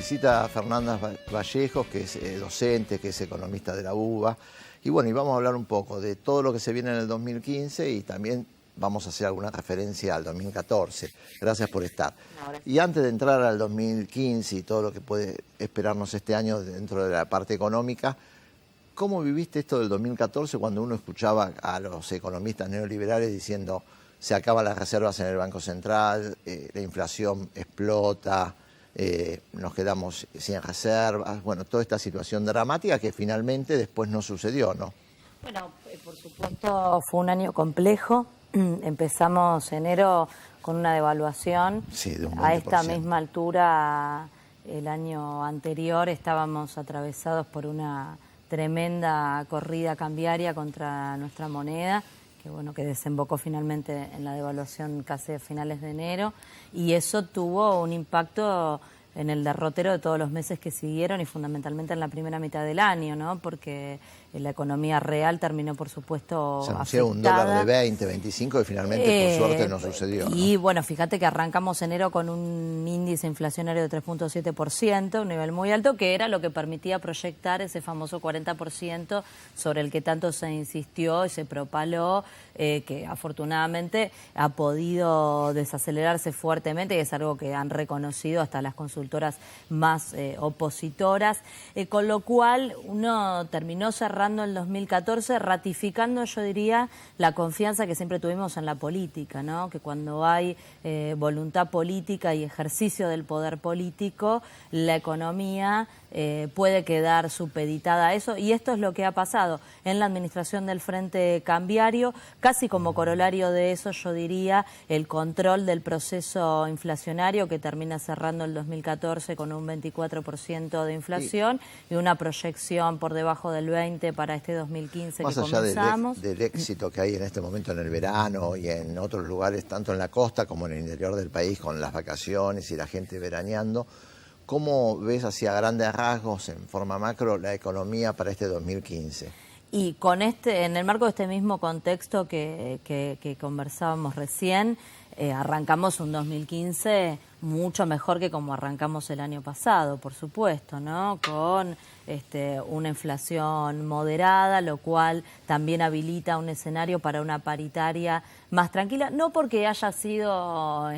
visita Fernanda Vallejos, que es docente, que es economista de la UBA. Y bueno, y vamos a hablar un poco de todo lo que se viene en el 2015 y también vamos a hacer alguna referencia al 2014. Gracias por estar. Y antes de entrar al 2015 y todo lo que puede esperarnos este año dentro de la parte económica, ¿cómo viviste esto del 2014 cuando uno escuchaba a los economistas neoliberales diciendo se acaban las reservas en el Banco Central, la inflación explota, nos quedamos sin reservas, bueno, toda esta situación dramática que finalmente después no sucedió, ¿no? Bueno, por supuesto fue un año complejo. Empezamos enero con una devaluación. Sí, de un 20%. A esta misma altura, el año anterior, estábamos atravesados por una tremenda corrida cambiaria contra nuestra moneda, que bueno, que desembocó finalmente en la devaluación casi a finales de enero, y eso tuvo un impacto en el derrotero de todos los meses que siguieron y fundamentalmente en la primera mitad del año, ¿no? Porque la economía real terminó, por supuesto, se anunció afectada. un dólar de 20, 25 y finalmente, por suerte, no sucedió, ¿no? Y bueno, fíjate que arrancamos enero con un índice inflacionario de 3.7%, un nivel muy alto, que era lo que permitía proyectar ese famoso 40% sobre el que tanto se insistió y se propaló, que afortunadamente ha podido desacelerarse fuertemente, y es algo que han reconocido hasta las consultoras más opositoras, con lo cual uno terminó cerrando el 2014 ratificando, yo diría, la confianza que siempre tuvimos en la política, ¿no? Que cuando hay voluntad política y ejercicio del poder político, la economía puede quedar supeditada a eso, y esto es lo que ha pasado en la administración del Frente Cambiario. Casi como corolario de eso, yo diría, el control del proceso inflacionario, que termina cerrando el 2014 con un 24% de inflación y una proyección por debajo del 20% para este 2015 más que allá comenzamos. del éxito que hay en este momento en el verano y en otros lugares, tanto en la costa como en el interior del país, con las vacaciones y la gente veraneando, ¿cómo ves hacia grandes rasgos, en forma macro, la economía para este 2015? Y con en el marco de este mismo contexto que conversábamos recién, arrancamos un 2015 mucho mejor que como arrancamos el año pasado, por supuesto, ¿no? Con una inflación moderada, lo cual también habilita un escenario para una paritaria más tranquila, no porque haya sido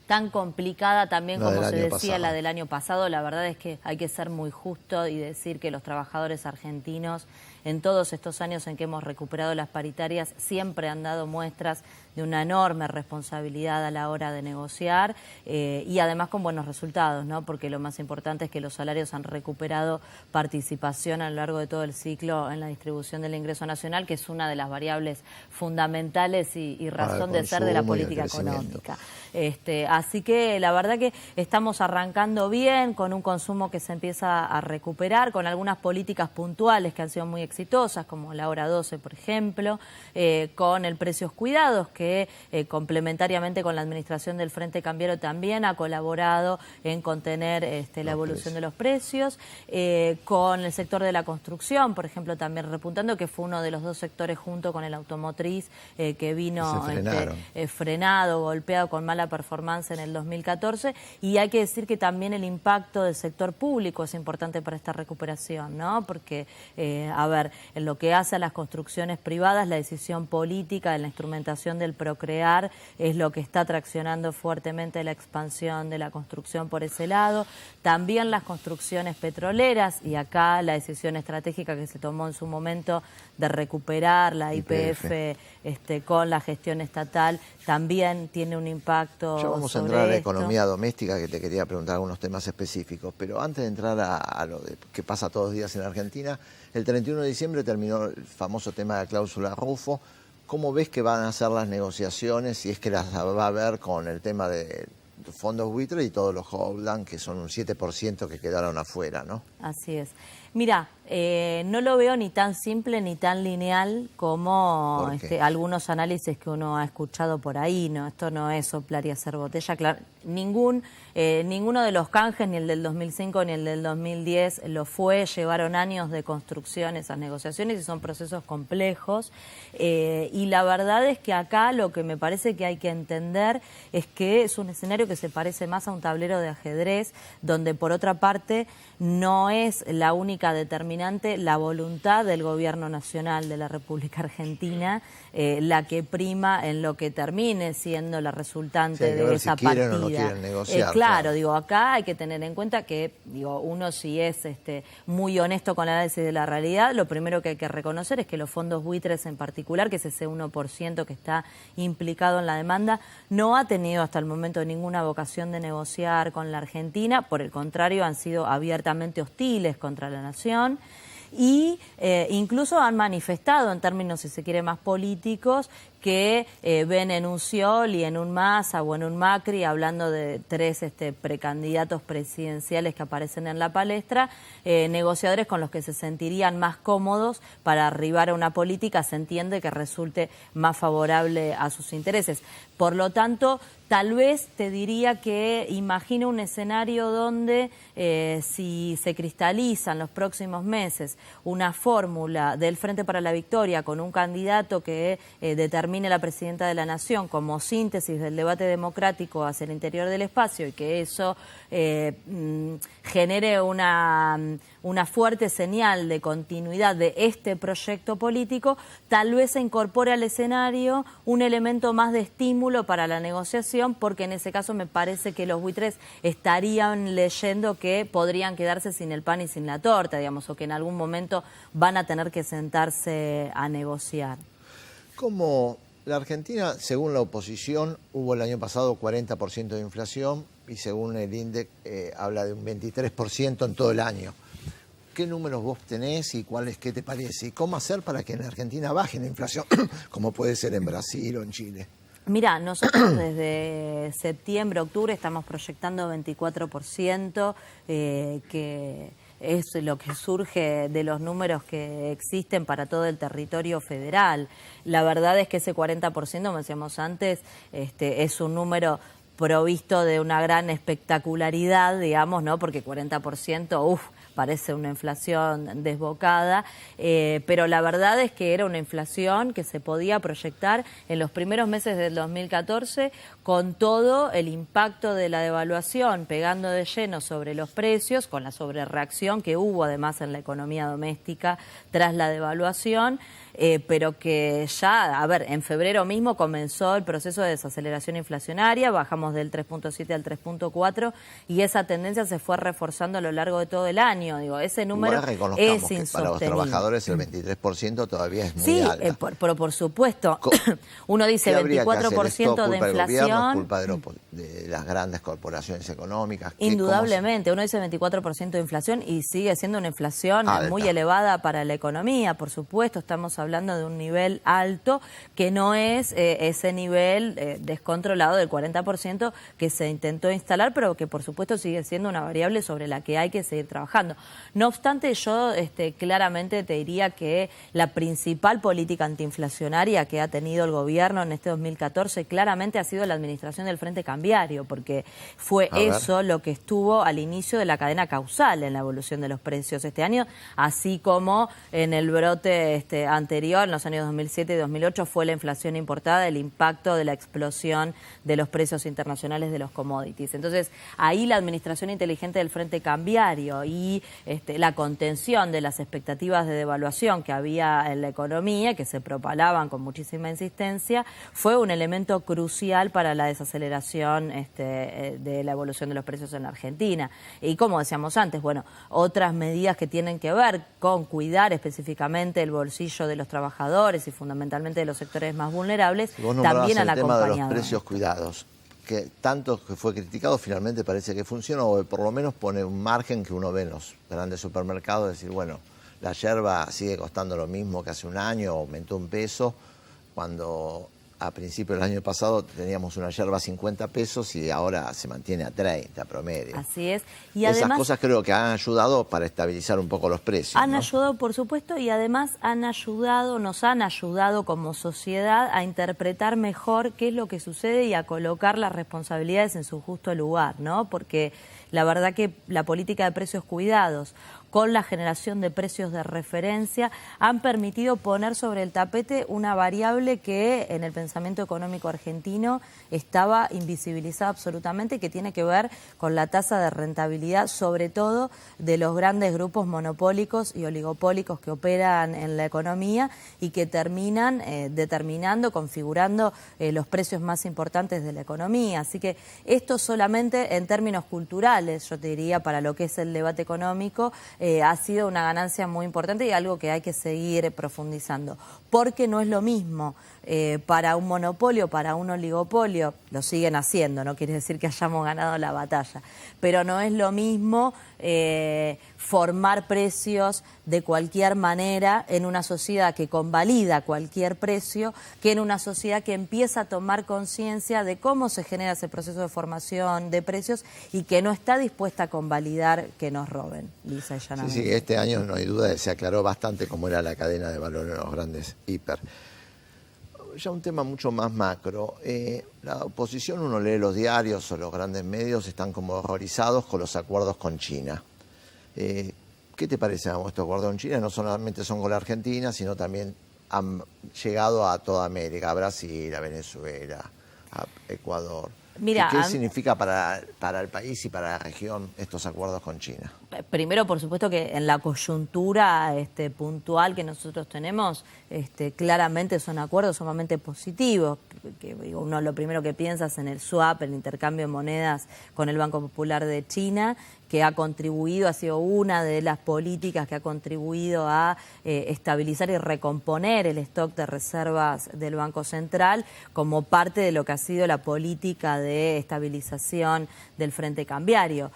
tan complicada también como se decía la del año pasado. La verdad es que hay que ser muy justo y decir que los trabajadores argentinos en todos estos años en que hemos recuperado las paritarias siempre han dado muestras de una enorme responsabilidad a la hora de negociar, y además con buenos resultados, ¿no? Porque lo más importante es que los salarios han recuperado participación a lo largo de todo el ciclo en la distribución del ingreso nacional, que es una de las variables fundamentales y razón de ser de la política económica. Así que la verdad que estamos arrancando bien, con un consumo que se empieza a recuperar, con algunas políticas puntuales que han sido muy exitosas, como la hora 12, por ejemplo, con el precios cuidados, que complementariamente con la administración del Frente Cambiario también ha colaborado en contener la evolución de los precios, con el sector de la construcción, por ejemplo, también repuntando, que fue uno de los dos sectores junto con el automotriz que vino frenado, golpeado, con mala performance en el 2014, y hay que decir que también el impacto del sector público es importante para esta recuperación, ¿no? Porque, a ver, en lo que hace a las construcciones privadas, la decisión política de la instrumentación del Procrear es lo que está traccionando fuertemente la expansión de la construcción por ese lado. También las construcciones petroleras, y acá la decisión estratégica que se tomó en su momento de recuperar la YPF con la gestión estatal también tiene un impacto. Ya vamos a entrar a la economía doméstica, que te quería preguntar algunos temas específicos, pero antes de entrar a lo que pasa todos los días en Argentina, el 31 de diciembre terminó el famoso tema de la cláusula Rufo. ¿Cómo ves que van a ser las negociaciones, si es que las va a haber, con el tema de fondos buitre y todos los hold'em, que son un 7% que quedaron afuera, ¿no? Así es. Mira, No lo veo ni tan simple ni tan lineal como algunos análisis que uno ha escuchado por ahí. No, esto no es soplar y hacer botella. Claro, ninguno de los canjes, ni el del 2005 ni el del 2010, lo fue. Llevaron años de construcción esas negociaciones y son procesos complejos. Y la verdad es que acá lo que me parece que hay que entender es que es un escenario que se parece más a un tablero de ajedrez, donde por otra parte no es la única determinante la voluntad del gobierno nacional de la República Argentina, la que prima en lo que termine siendo la resultante de esa partida. O no quieren negociar, claro, digo, acá hay que tener en cuenta que, digo, uno si es muy honesto con el análisis de la realidad, lo primero que hay que reconocer es que los fondos buitres en particular, que es ese 1% que está implicado en la demanda, no ha tenido hasta el momento ninguna vocación de negociar con la Argentina, por el contrario, han sido abiertamente hostiles contra la nación. Y incluso han manifestado en términos, si se quiere, más políticos, que ven en un Scioli, en un Massa o en un Macri, hablando de tres precandidatos presidenciales que aparecen en la palestra, negociadores con los que se sentirían más cómodos para arribar a una política, se entiende, que resulte más favorable a sus intereses. Por lo tanto, tal vez te diría que imagino un escenario donde si se cristaliza en los próximos meses una fórmula del Frente para la Victoria con un candidato que determine la presidenta de la Nación como síntesis del debate democrático hacia el interior del espacio y que eso genere una fuerte señal de continuidad de este proyecto político, tal vez se incorpore al escenario un elemento más de estímulo para la negociación, porque en ese caso me parece que los buitres estarían leyendo que podrían quedarse sin el pan y sin la torta, digamos, o que en algún momento van a tener que sentarse a negociar. Como la Argentina, según la oposición, hubo el año pasado 40% de inflación y según el INDEC habla de un 23% en todo el año. ¿Qué números vos tenés y qué te parece? ¿Y cómo hacer para que en la Argentina baje la inflación, como puede ser en Brasil o en Chile? Mira, nosotros desde septiembre, octubre estamos proyectando 24%, que es lo que surge de los números que existen para todo el territorio federal. La verdad es que ese 40%, como decíamos antes, es un número provisto de una gran espectacularidad, digamos, ¿no? Porque 40%, parece una inflación desbocada, pero la verdad es que era una inflación que se podía proyectar en los primeros meses del 2014 con todo el impacto de la devaluación pegando de lleno sobre los precios, con la sobrereacción que hubo además en la economía doméstica tras la devaluación, pero que ya, en febrero mismo comenzó el proceso de desaceleración inflacionaria, bajamos del 3.7 al 3.4 y esa tendencia se fue reforzando a lo largo de todo el año. Digo, ese número es insostenible. Que para los trabajadores el 23% todavía es muy alto. Sí, por supuesto. Uno dice 24% de inflación. ¿Es culpa de las grandes corporaciones económicas? Indudablemente, uno dice 24% de inflación y sigue siendo una inflación muy elevada para la economía. Por supuesto, estamos hablando de un nivel alto que no es ese nivel descontrolado del 40% que se intentó instalar, pero que por supuesto sigue siendo una variable sobre la que hay que seguir trabajando. No obstante, yo claramente te diría que la principal política antiinflacionaria que ha tenido el gobierno en este 2014 claramente ha sido la administración del Frente Cambiario, porque fue eso lo que estuvo al inicio de la cadena causal en la evolución de los precios este año, así como en el brote anterior, en los años 2007 y 2008, fue la inflación importada, el impacto de la explosión de los precios internacionales de los commodities. Entonces, ahí la administración inteligente del Frente Cambiario y la contención de las expectativas de devaluación que había en la economía, que se propalaban con muchísima insistencia, fue un elemento crucial para la desaceleración de la evolución de los precios en la Argentina. Y como decíamos antes, otras medidas que tienen que ver con cuidar específicamente el bolsillo de los trabajadores y fundamentalmente de los sectores más vulnerables, también han acompañado. El tema de los precios cuidados, que tanto que fue criticado, finalmente parece que funciona, o por lo menos pone un margen que uno ve en los grandes supermercados, decir, la yerba sigue costando lo mismo que hace un año, aumentó un peso, cuando a principios del año pasado teníamos una yerba a 50 pesos y ahora se mantiene a 30 promedio. Así es. Y esas además, cosas creo que han ayudado para estabilizar un poco los precios. Han ¿no? ayudado, por supuesto, y además nos han ayudado como sociedad a interpretar mejor qué es lo que sucede y a colocar las responsabilidades en su justo lugar, ¿no? Porque la verdad que la política de precios cuidados con la generación de precios de referencia han permitido poner sobre el tapete una variable que en el pensamiento económico argentino estaba invisibilizada absolutamente, que tiene que ver con la tasa de rentabilidad, sobre todo de los grandes grupos monopólicos y oligopólicos que operan en la economía y que terminan determinando, configurando los precios más importantes de la economía. Así que esto solamente en términos culturales, yo te diría, para lo que es el debate económico, ha sido una ganancia muy importante y algo que hay que seguir profundizando, porque no es lo mismo para un monopolio, para un oligopolio, lo siguen haciendo, no quiere decir que hayamos ganado la batalla, pero no es lo mismo formar precios de cualquier manera en una sociedad que convalida cualquier precio, que en una sociedad que empieza a tomar conciencia de cómo se genera ese proceso de formación de precios y que no está dispuesta a convalidar que nos roben, lisa y llanamente. Sí, este año no hay duda, se aclaró bastante cómo era la cadena de valor en los grandes hiper. Ya un tema mucho más macro. La oposición, uno lee los diarios o los grandes medios, están como horrorizados con los acuerdos con China. ¿Qué te parece estos acuerdos con China? No solamente son con la Argentina, sino también han llegado a toda América, a Brasil, a Venezuela, a Ecuador. Mira, ¿Qué significa para el país y para la región estos acuerdos con China? Primero, por supuesto que en la coyuntura puntual que nosotros tenemos, claramente son acuerdos sumamente positivos. Que uno lo primero que piensa es en el swap, el intercambio de monedas con el Banco Popular de China, que ha contribuido, ha sido una de las políticas que ha contribuido a estabilizar y recomponer el stock de reservas del Banco Central como parte de lo que ha sido la política de estabilización del frente cambiario.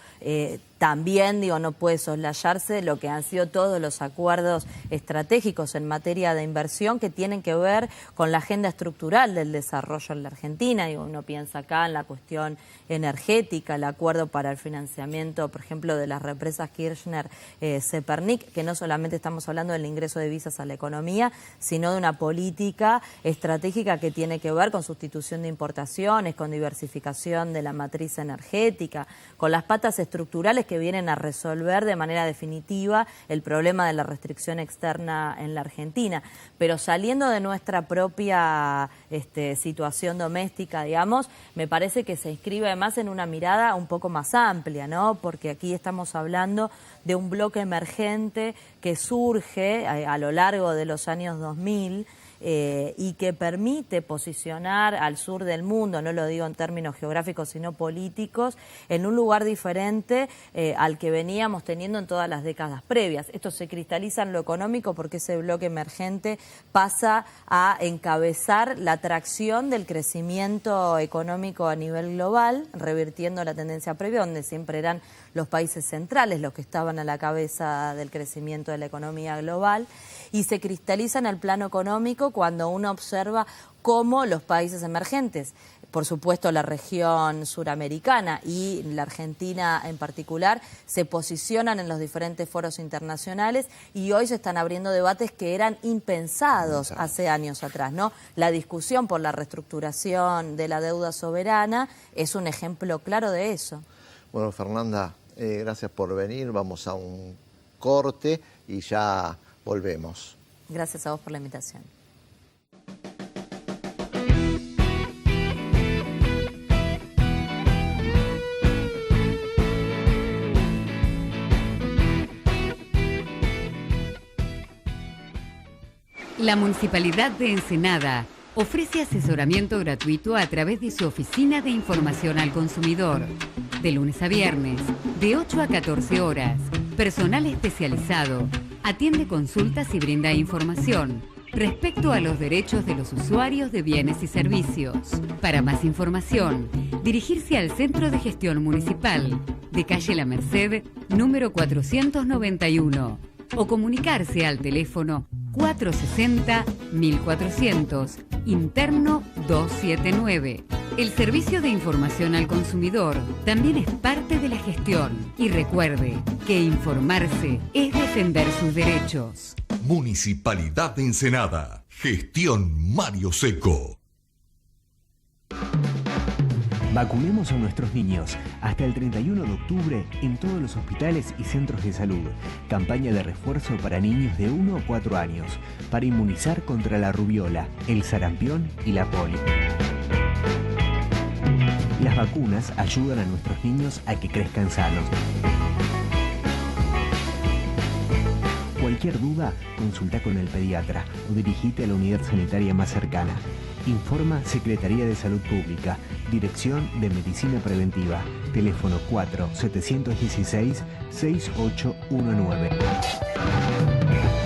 También, no puede soslayarse lo que han sido todos los acuerdos estratégicos en materia de inversión que tienen que ver con la agenda estructural del desarrollo en la Argentina. Uno piensa acá en la cuestión energética, el acuerdo para el financiamiento, por ejemplo, de las represas Kirchner-Cepernic, que no solamente estamos hablando del ingreso de divisas a la economía, sino de una política estratégica que tiene que ver con sustitución de importaciones, con diversificación de la matriz energética, con las patas estructurales que vienen a resolver de manera definitiva el problema de la restricción externa en la Argentina. Pero saliendo de nuestra propia situación doméstica, me parece que se inscribe además en una mirada un poco más amplia, ¿no? Porque aquí estamos hablando de un bloque emergente que surge a lo largo de los años 2000, y que permite posicionar al sur del mundo, no lo digo en términos geográficos sino políticos, en un lugar diferente al que veníamos teniendo en todas las décadas previas. Esto se cristaliza en lo económico porque ese bloque emergente pasa a encabezar la tracción del crecimiento económico a nivel global, revirtiendo la tendencia previa, donde siempre eran los países centrales los que estaban a la cabeza del crecimiento de la economía global, y se cristaliza en el plano económico cuando uno observa cómo los países emergentes, por supuesto la región suramericana y la Argentina en particular, se posicionan en los diferentes foros internacionales y hoy se están abriendo debates que eran impensados hace años atrás, ¿no? La discusión por la reestructuración de la deuda soberana es un ejemplo claro de eso. Bueno, Fernanda, gracias por venir. Vamos a un corte y ya volvemos. Gracias a vos por la invitación. La Municipalidad de Ensenada ofrece asesoramiento gratuito a través de su Oficina de Información al Consumidor. De lunes a viernes, de 8 a 14 horas. Personal especializado. Atiende consultas y brinda información respecto a los derechos de los usuarios de bienes y servicios. Para más información, dirigirse al Centro de Gestión Municipal, de calle La Merced, número 491, o comunicarse al teléfono 460-1400 Interno 279. El servicio de información al consumidor también es parte de la gestión. Y recuerde que informarse es defender sus derechos. Municipalidad de Ensenada. Gestión Mario Seco. Vacunemos a nuestros niños hasta el 31 de octubre en todos los hospitales y centros de salud. Campaña de refuerzo para niños de 1 a 4 años para inmunizar contra la rubiola, el sarampión y la polio. Las vacunas ayudan a nuestros niños a que crezcan sanos. Cualquier duda, consulta con el pediatra o dirigite a la unidad sanitaria más cercana. Informa Secretaría de Salud Pública, Dirección de Medicina Preventiva, teléfono 4-716-6819.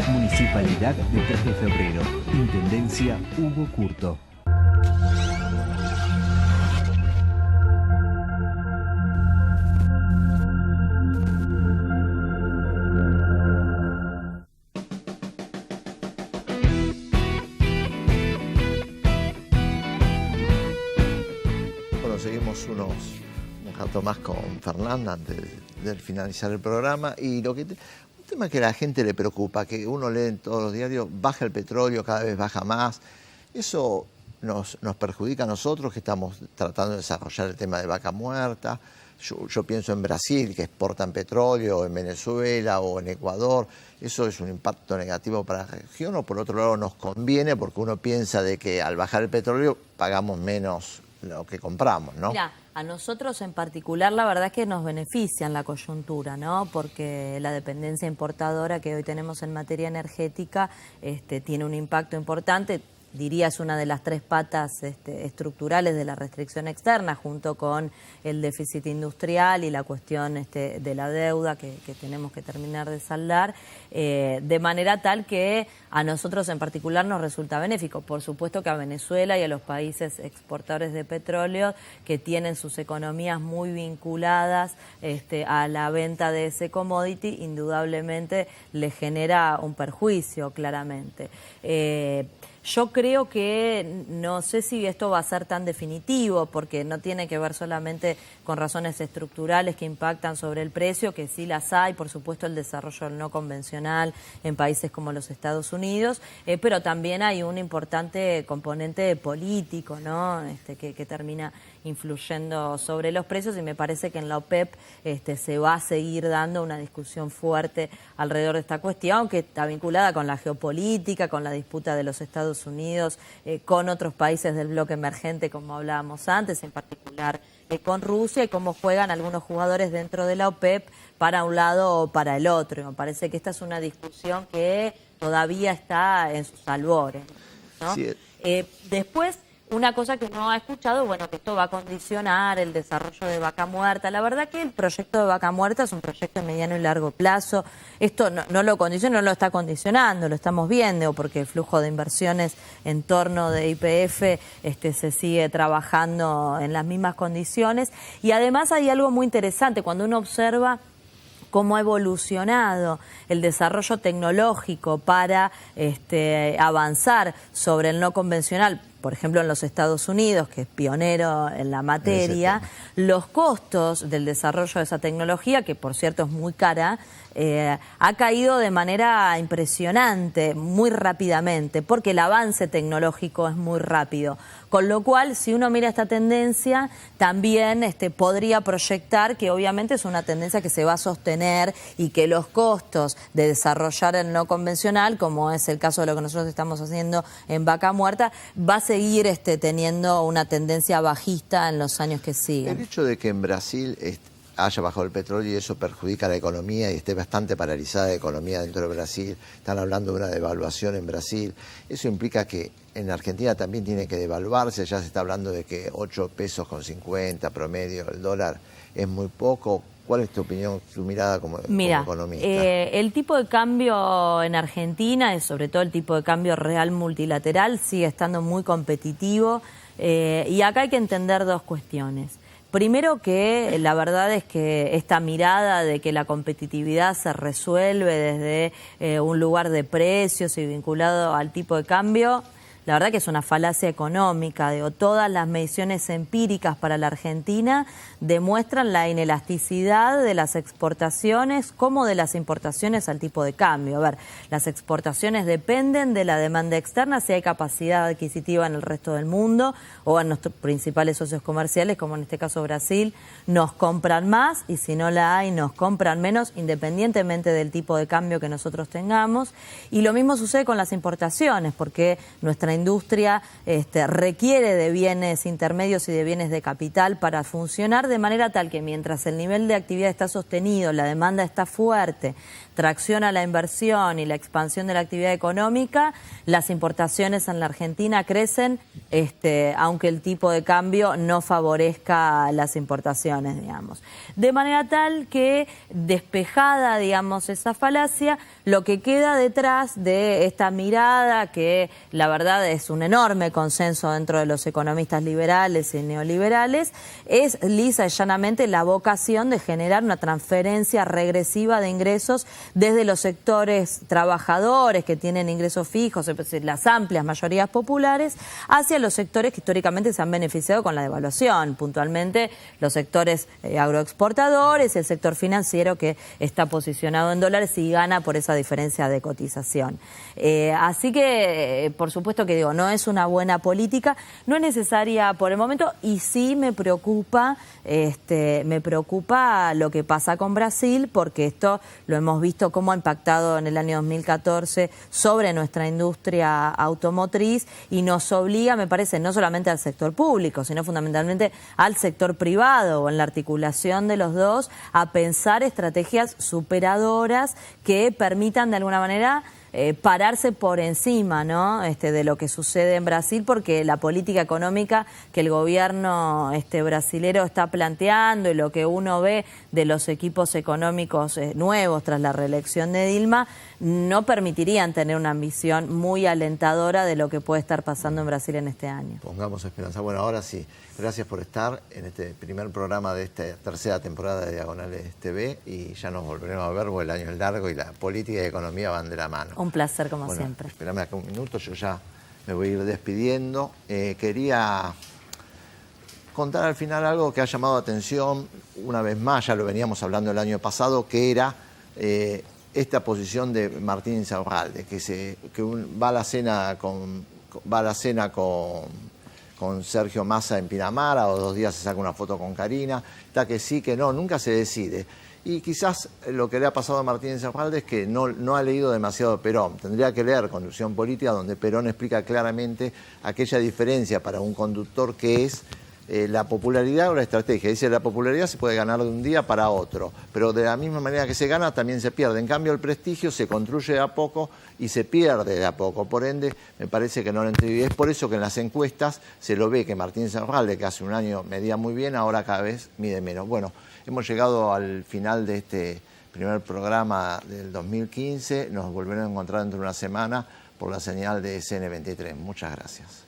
Municipalidad de 3 de Febrero, Intendencia Hugo Curto. Seguimos un rato más con Fernanda antes de finalizar el programa. Y un tema que a la gente le preocupa, que uno lee en todos los diarios, baja el petróleo, cada vez baja más. Eso nos perjudica a nosotros que estamos tratando de desarrollar el tema de Vaca Muerta. Yo pienso en Brasil, que exportan petróleo, o en Venezuela o en Ecuador. ¿Eso es un impacto negativo para la región o por otro lado nos conviene porque uno piensa de que al bajar el petróleo pagamos menos lo que compramos, ¿no? Mira, a nosotros en particular la verdad es que nos benefician la coyuntura, ¿no? Porque la dependencia importadora que hoy tenemos en materia energética tiene un impacto importante. Diría es una de las 3 patas estructurales de la restricción externa, junto con el déficit industrial y la cuestión de la deuda que tenemos que terminar de saldar, de manera tal que a nosotros en particular nos resulta benéfico. Por supuesto que a Venezuela y a los países exportadores de petróleo que tienen sus economías muy vinculadas a la venta de ese commodity, indudablemente les genera un perjuicio, claramente. Yo creo que no sé si esto va a ser tan definitivo, porque no tiene que ver solamente con razones estructurales que impactan sobre el precio, que sí las hay, por supuesto el desarrollo no convencional en países como los Estados Unidos, pero también hay un importante componente político, ¿no? Que termina influyendo sobre los precios, y me parece que en la OPEP se va a seguir dando una discusión fuerte alrededor de esta cuestión, que está vinculada con la geopolítica, con la disputa de los Estados Unidos, con otros países del bloque emergente, como hablábamos antes, en particular con Rusia, y cómo juegan algunos jugadores dentro de la OPEP para un lado o para el otro. Y me parece que esta es una discusión que todavía está en sus albores, ¿no? Sí. Después, una cosa que no ha escuchado, bueno, que esto va a condicionar el desarrollo de Vaca Muerta. La verdad que el proyecto de Vaca Muerta es un proyecto de mediano y largo plazo. Esto no lo condiciona, no lo está condicionando, lo estamos viendo, porque el flujo de inversiones en torno de YPF se sigue trabajando en las mismas condiciones. Y además hay algo muy interesante, cuando uno observa cómo ha evolucionado el desarrollo tecnológico para avanzar sobre el no convencional, por ejemplo en los Estados Unidos, que es pionero en la materia, los costos del desarrollo de esa tecnología, que por cierto es muy cara, ha caído de manera impresionante, muy rápidamente, porque el avance tecnológico es muy rápido. Con lo cual, si uno mira esta tendencia, también podría proyectar que obviamente es una tendencia que se va a sostener y que los costos de desarrollar el no convencional, como es el caso de lo que nosotros estamos haciendo en Vaca Muerta, va a seguir teniendo una tendencia bajista en los años que siguen. El hecho de que en Brasil haya bajado el petróleo y eso perjudica la economía y esté bastante paralizada la economía dentro de Brasil, están hablando de una devaluación en Brasil, eso implica que en Argentina también tiene que devaluarse, ya se está hablando de que 8 pesos con 50 promedio el dólar es muy poco. ¿Cuál es tu opinión, tu mirada como economista? El tipo de cambio en Argentina, y sobre todo el tipo de cambio real multilateral, sigue estando muy competitivo, y acá hay que entender 2 cuestiones. Primero, que la verdad es que esta mirada de que la competitividad se resuelve desde un lugar de precios y vinculado al tipo de cambio la verdad que es una falacia económica. Digo, todas las mediciones empíricas para la Argentina demuestran la inelasticidad de las exportaciones como de las importaciones al tipo de cambio. A ver, las exportaciones dependen de la demanda externa, si hay capacidad adquisitiva en el resto del mundo o en nuestros principales socios comerciales, como en este caso Brasil, nos compran más y si no la hay, nos compran menos, independientemente del tipo de cambio que nosotros tengamos. Y lo mismo sucede con las importaciones, porque nuestra industria requiere de bienes intermedios y de bienes de capital para funcionar, de manera tal que mientras el nivel de actividad está sostenido, la demanda está fuerte, tracciona la inversión y la expansión de la actividad económica, las importaciones en la Argentina crecen, aunque el tipo de cambio no favorezca las importaciones, digamos. De manera tal que, despejada, digamos, esa falacia, lo que queda detrás de esta mirada, que la verdad es un enorme consenso dentro de los economistas liberales y neoliberales, es lisa y llanamente la vocación de generar una transferencia regresiva de ingresos desde los sectores trabajadores que tienen ingresos fijos, es decir, las amplias mayorías populares, hacia los sectores que históricamente se han beneficiado con la devaluación, puntualmente los sectores agroexportadores y el sector financiero que está posicionado en dólares y gana por esa diferencia de cotización. Así que, por supuesto que digo, no es una buena política, no es necesaria por el momento y sí me preocupa lo que pasa con Brasil, porque esto lo hemos visto cómo ha impactado en el año 2014 sobre nuestra industria automotriz y nos obliga, me parece, no solamente al sector público, sino fundamentalmente al sector privado o en la articulación de los dos, a pensar estrategias superadoras que permitan de alguna manera pararse por encima, ¿no? De lo que sucede en Brasil, porque la política económica que el gobierno brasilero está planteando y lo que uno ve de los equipos económicos nuevos tras la reelección de Dilma no permitirían tener una ambición muy alentadora de lo que puede estar pasando en Brasil en este año. Pongamos esperanza. Bueno, ahora sí, gracias por estar en este primer programa de esta tercera temporada de Diagonales TV y ya nos volveremos a ver porque el año es largo y la política y economía van de la mano. Un placer como siempre. Espérame acá un minuto, yo ya me voy a ir despidiendo. Quería contar al final algo que ha llamado atención una vez más, ya lo veníamos hablando el año pasado, que era esta posición de Martín Insaurralde, que va a la cena con Sergio Massa en Pinamar, o 2 días se saca una foto con Karina, está que sí, que no, nunca se decide. Y quizás lo que le ha pasado a Martín Insaurralde es que no ha leído demasiado Perón. Tendría que leer Conducción Política, donde Perón explica claramente aquella diferencia para un conductor que es la popularidad o la estrategia. Dice, la popularidad se puede ganar de un día para otro, pero de la misma manera que se gana, también se pierde. En cambio, el prestigio se construye de a poco y se pierde de a poco. Por ende, me parece que no lo entiendo. Y es por eso que en las encuestas se lo ve que Martín Insaurralde, que hace un año medía muy bien, ahora cada vez mide menos. Bueno, hemos llegado al final de este primer programa del 2015. Nos volveremos a encontrar dentro de una semana por la señal de CN23. Muchas gracias.